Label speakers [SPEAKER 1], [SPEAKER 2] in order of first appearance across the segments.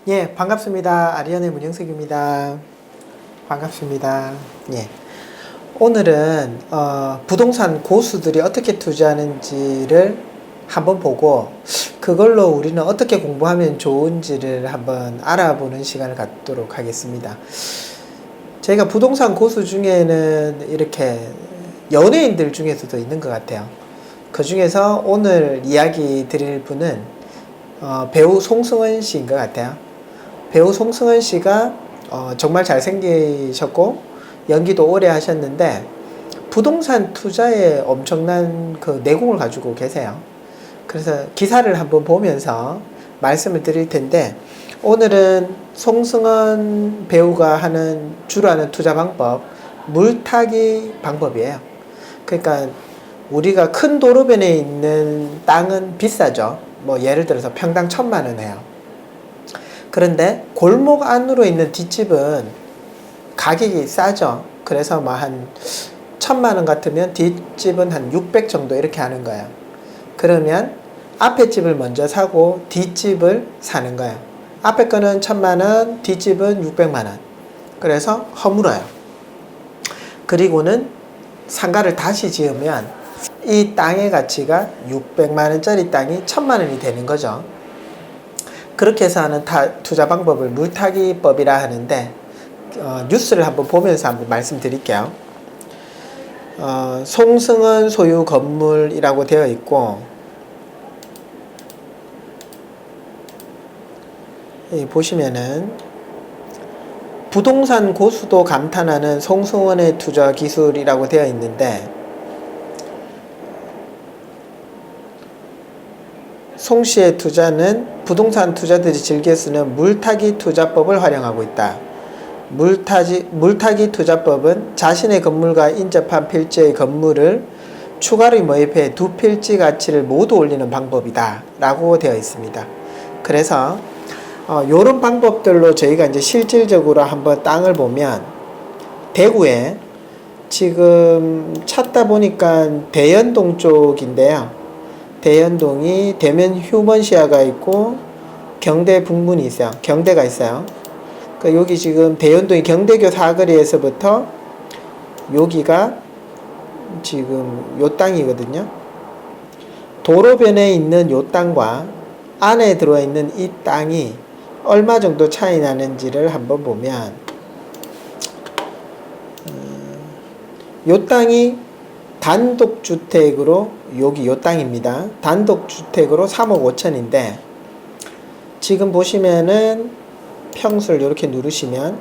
[SPEAKER 1] 예, 반갑습니다. 아리안의 문영석입니다. 반갑습니다. 예. 오늘은 부동산 고수들이 어떻게 투자하는지를 한번 보고 그걸로 우리는 어떻게 공부하면 좋은지를 한번 알아보는 시간을 갖도록 하겠습니다. 저희가 부동산 고수 중에는 이렇게 연예인들 중에서도 있는 것 같아요. 그 중에서 오늘 이야기 드릴 분은 배우 송승헌 씨인 것 같아요. 배우 송승헌 씨가 정말 잘생기셨고 연기도 오래 하셨는데 부동산 투자에 엄청난 그 내공을 가지고 계세요. 그래서 기사를 한번 보면서 말씀을 드릴 텐데 오늘은 송승헌 배우가 주로 하는 투자 방법 물타기 방법이에요. 그러니까 우리가 큰 도로변에 있는 땅은 비싸죠. 뭐 예를 들어서 평당 1,000만 원 해요. 그런데 골목 안으로 있는 뒷집은 가격이 싸죠. 그래서 뭐 한 1,000만 원 같으면 뒷집은 한 600 정도 이렇게 하는 거예요. 그러면 앞에 집을 먼저 사고 뒷집을 사는 거예요. 앞에 거는 1,000만 원, 뒷집은 600만 원. 그래서 허물어요. 그리고는 상가를 다시 지으면 이 땅의 가치가 600만 원짜리 땅이 1,000만 원이 되는 거죠. 그렇게 해서 하는 투자 방법을 물타기법이라 하는데 뉴스를 한번 보면서 한번 말씀드릴게요. 송승헌 소유 건물이라고 되어 있고 여기 보시면은 부동산 고수도 감탄하는 송승헌의 투자 기술이라고 되어 있는데 송 씨의 투자는 부동산 투자들이 즐겨 쓰는 물타기 투자법을 활용하고 있다. 물타기 투자법은 자신의 건물과 인접한 필지의 건물을 추가로 모집해 두 필지 가치를 모두 올리는 방법이다. 라고 되어 있습니다. 그래서 이런 방법들로 저희가 이제 실질적으로 한번 땅을 보면 대구에 지금 찾다 보니까 대연동 쪽인데요. 대연동이 대면 휴먼시아가 있고 경대 북문이 있어요. 경대가 있어요. 그러니까 여기 지금 대연동이 경대교 사거리에서부터 여기가 지금 요 땅이거든요. 도로변에 있는 요 땅과 안에 들어와 있는 이 땅이 얼마 정도 차이 나는지를 한번 보면 요 땅이 단독주택으로 여기 요 땅입니다. 단독주택으로 3억 5천인데 지금 보시면은 평수를 이렇게 누르시면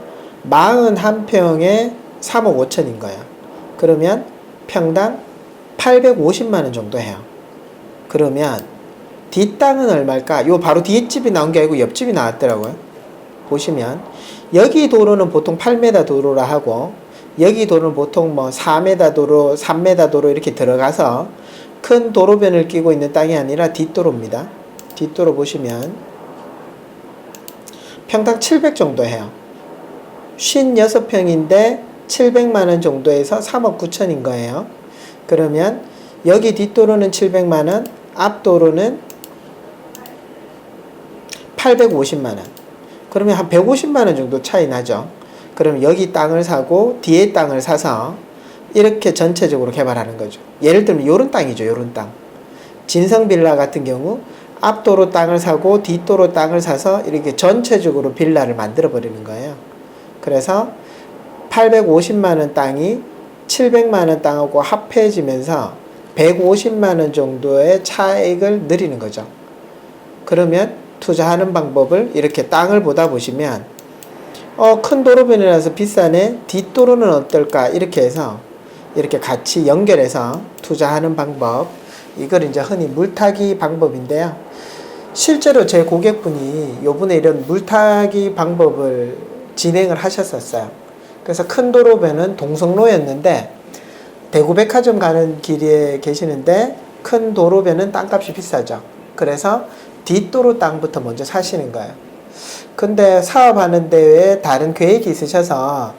[SPEAKER 1] 41평에 3억 5천인 거예요. 그러면 평당 850만원 정도 해요. 그러면 뒷땅은 얼마일까? 요 바로 뒷집이 나온 게 아니고 옆집이 나왔더라고요. 보시면 여기 도로는 보통 8m 도로라 하고 여기 도로는 보통 뭐 4m 도로, 3m 도로 이렇게 들어가서 큰 도로변을 끼고 있는 땅이 아니라 뒷도로입니다. 뒷도로 보시면 평당 700 정도 해요. 56평인데 700만원 정도에서 3억 9천인 거예요. 그러면 여기 뒷도로는 700만원, 앞도로는 850만원. 그러면 한 150만원 정도 차이 나죠. 그럼 여기 땅을 사고 뒤에 땅을 사서 이렇게 전체적으로 개발하는 거죠. 예를 들면 요런 땅이죠. 요런 땅. 진성빌라 같은 경우 앞도로 땅을 사고 뒷도로 땅을 사서 이렇게 전체적으로 빌라를 만들어 버리는 거예요. 그래서 850만원 땅이 700만원 땅하고 합해지면서 150만원 정도의 차익을 누리는 거죠. 그러면 투자하는 방법을 이렇게 땅을 보다 보시면 큰 도로변이라서 비싸네. 뒷도로는 어떨까? 이렇게 해서 이렇게 같이 연결해서 투자하는 방법. 이걸 이제 흔히 물타기 방법인데요. 실제로 제 고객분이 요번에 이런 물타기 방법을 진행을 하셨었어요. 그래서 큰 도로변은 동성로였는데 대구백화점 가는 길에 계시는데 큰 도로변은 땅값이 비싸죠. 그래서 뒷도로 땅부터 먼저 사시는 거예요. 근데 사업하는 데에 다른 계획이 있으셔서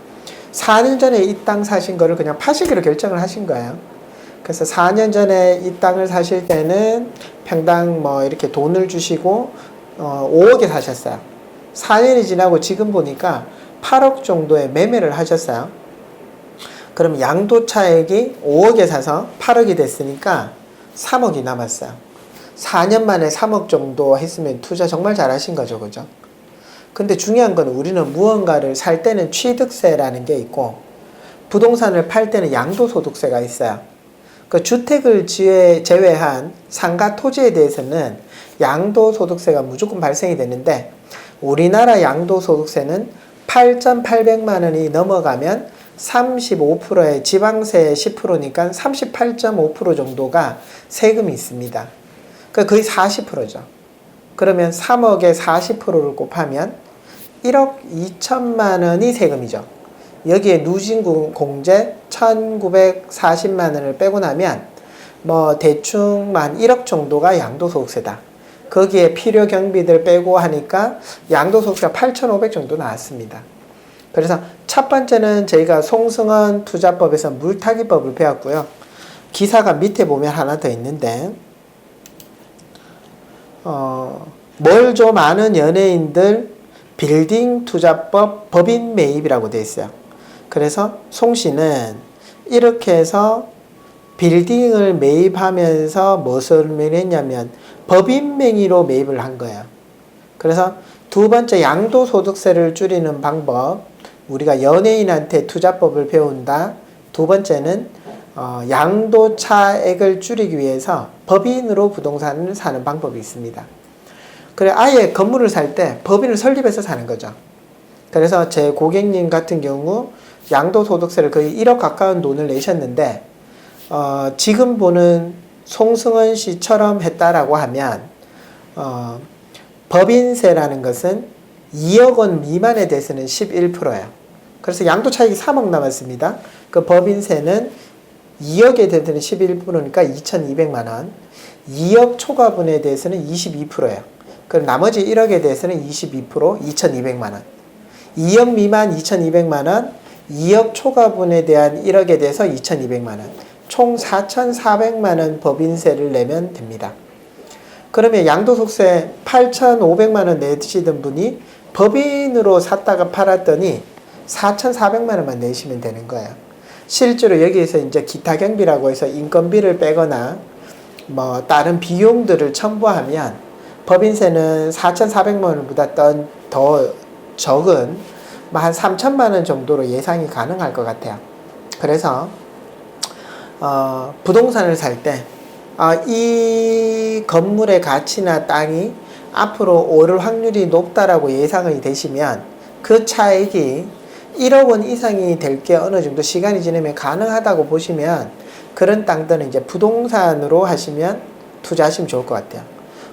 [SPEAKER 1] 4년 전에 이 땅 사신 거를 그냥 파시기로 결정을 하신 거예요. 그래서 4년 전에 이 땅을 사실 때는 평당 뭐 이렇게 돈을 주시고 5억에 사셨어요. 4년이 지나고 지금 보니까 8억 정도의 매매를 하셨어요. 그럼 양도차익이 5억에 사서 8억이 됐으니까 3억이 남았어요. 4년 만에 3억 정도 했으면 투자 정말 잘하신 거죠. 그죠? 근데 중요한 건 우리는 무언가를 살 때는 취득세라는 게 있고 부동산을 팔 때는 양도소득세가 있어요. 그 주택을 제외한 상가 토지에 대해서는 양도소득세가 무조건 발생이 되는데 우리나라 양도소득세는 8,800만 원이 넘어가면 35%의 지방세 10%니까 38.5% 정도가 세금이 있습니다. 그러니까 거의 40%죠. 그러면 3억에 40%를 곱하면 1억 2천만 원이 세금이죠. 여기에 누진공제 1,940만 원을 빼고 나면 뭐 대충 만 1억 정도가 양도소득세다. 거기에 필요 경비들 빼고 하니까 양도소득세가 8,500 정도 나왔습니다. 그래서 첫 번째는 저희가 송승헌 투자법에서 물타기법을 배웠고요. 기사가 밑에 보면 하나 더 있는데 뭘 좀 아는 연예인들 빌딩 투자법 법인 매입이라고 되어 있어요. 그래서 송 씨는 이렇게 해서 빌딩을 매입하면서 무엇을 매입했냐면 법인 명의로 매입을 한 거예요. 그래서 두 번째 양도소득세를 줄이는 방법, 우리가 연예인한테 투자법을 배운다. 두 번째는 양도차액을 줄이기 위해서 법인으로 부동산을 사는 방법이 있습니다. 그래 아예 건물을 살 때 법인을 설립해서 사는 거죠. 그래서 제 고객님 같은 경우 양도소득세를 거의 1억 가까운 돈을 내셨는데 지금 보는 송승헌 씨처럼 했다라고 하면 법인세라는 것은 2억 원 미만에 대해서는 11%예요. 그래서 양도차익이 3억 남았습니다. 그 법인세는 2억에 대해서는 11%니까 2,200만 원. 2억 초과분에 대해서는 22%예요. 그럼 나머지 1억에 대해서는 22%, 2,200만 원. 2억 미만 2,200만 원, 2억 초과분에 대한 1억에 대해서 2,200만 원. 총 4,400만 원 법인세를 내면 됩니다. 그러면 양도소득세 8,500만 원 내시던 분이 법인으로 샀다가 팔았더니 4,400만 원만 내시면 되는 거예요. 실제로 여기에서 이제 기타 경비라고 해서 인건비를 빼거나 뭐 다른 비용들을 첨부하면 법인세는 4,400만 원보다 더 적은 한 3천만 원 정도로 예상이 가능할 것 같아요. 그래서 부동산을 살 때 이 건물의 가치나 땅이 앞으로 오를 확률이 높다라고 예상이 되시면 그 차익이 1억 원 이상이 될 게 어느 정도 시간이 지나면 가능하다고 보시면 그런 땅들은 이제 부동산으로 하시면 투자하시면 좋을 것 같아요.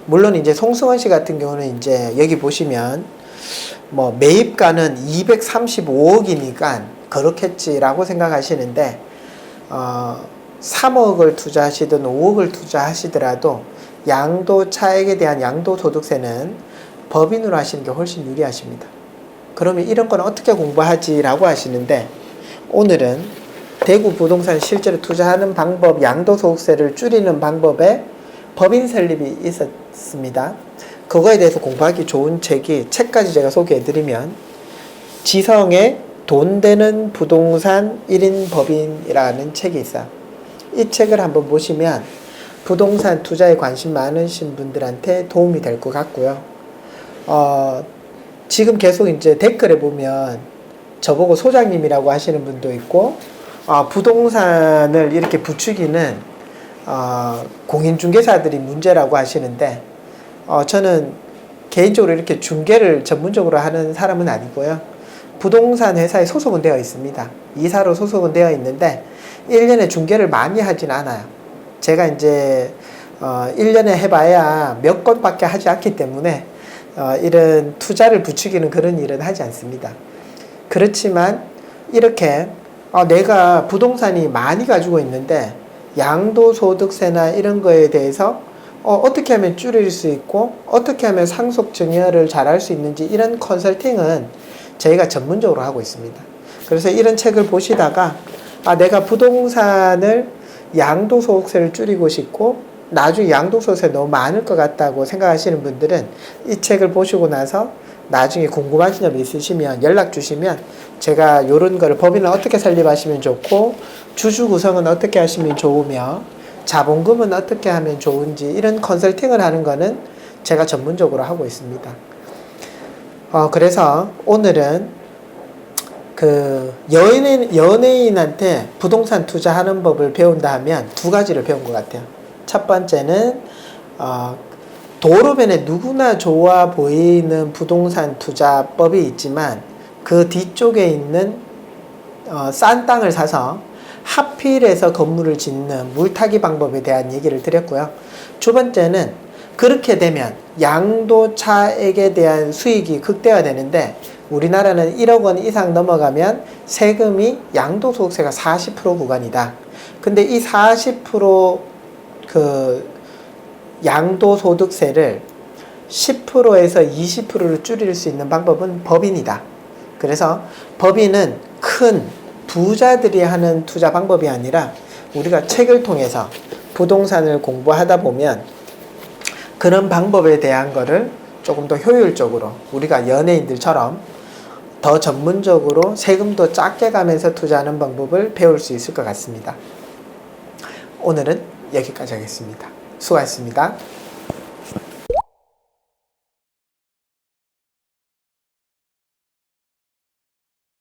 [SPEAKER 1] 물론 이제 송승헌 씨 같은 경우는 이제 여기 보시면 뭐 매입가는 235억이니까 그렇겠지라고 생각하시는데 3억을 투자하시든 5억을 투자하시더라도 양도 차익에 대한 양도소득세는 법인으로 하시는 게 훨씬 유리하십니다. 그러면 이런 건 어떻게 공부하지라고 하시는데 오늘은 대구 부동산 실제로 투자하는 방법, 양도소득세를 줄이는 방법에 법인 설립이 있었습니다. 그거에 대해서 공부하기 좋은 책까지 제가 소개해드리면 지성의 돈 되는 부동산 1인 법인이라는 책이 있어요. 이 책을 한번 보시면 부동산 투자에 관심 많으신 분들한테 도움이 될 것 같고요. 지금 계속 이제 댓글에 보면 저보고 소장님이라고 하시는 분도 있고, 부동산을 이렇게 부추기는 공인중개사들이 문제라고 하시는데, 저는 개인적으로 이렇게 중개를 전문적으로 하는 사람은 아니고요. 부동산 회사에 소속은 되어 있습니다. 이사로 소속은 되어 있는데 1년에 중개를 많이 하진 않아요. 제가 이제 1년에 해봐야 몇 건밖에 하지 않기 때문에 이런 투자를 부추기는 그런 일은 하지 않습니다. 그렇지만 이렇게 내가 부동산이 많이 가지고 있는데 양도소득세나 이런 거에 대해서 어떻게 하면 줄일 수 있고 어떻게 하면 상속증여를 잘할 수 있는지 이런 컨설팅은 저희가 전문적으로 하고 있습니다. 그래서 이런 책을 보시다가 내가 부동산을 양도소득세를 줄이고 싶고 나중에 양도소득세 너무 많을 것 같다고 생각하시는 분들은 이 책을 보시고 나서 나중에 궁금하신 점 있으시면 연락 주시면 제가 이런 거를 법인을 어떻게 설립하시면 좋고 주주 구성은 어떻게 하시면 좋으며 자본금은 어떻게 하면 좋은지 이런 컨설팅을 하는 거는 제가 전문적으로 하고 있습니다. 그래서 오늘은 그 연예인한테 부동산 투자하는 법을 배운다 하면 두 가지를 배운 것 같아요. 첫 번째는 도로변에 누구나 좋아 보이는 부동산 투자법이 있지만 그 뒤쪽에 있는 싼 땅을 사서 하필해서 건물을 짓는 물타기 방법에 대한 얘기를 드렸고요. 두 번째는 그렇게 되면 양도차액에 대한 수익이 극대화되는데 우리나라는 1억 원 이상 넘어가면 세금이 양도소득세가 40% 구간이다. 근데 이 40% 그 양도소득세를 10%에서 20%를 줄일 수 있는 방법은 법인이다. 그래서 법인은 큰 부자들이 하는 투자 방법이 아니라 우리가 책을 통해서 부동산을 공부하다 보면 그런 방법에 대한 거를 조금 더 효율적으로 우리가 연예인들처럼 더 전문적으로 세금도 작게 가면서 투자하는 방법을 배울 수 있을 것 같습니다. 오늘은 여기까지 하겠습니다. 수고하셨습니다.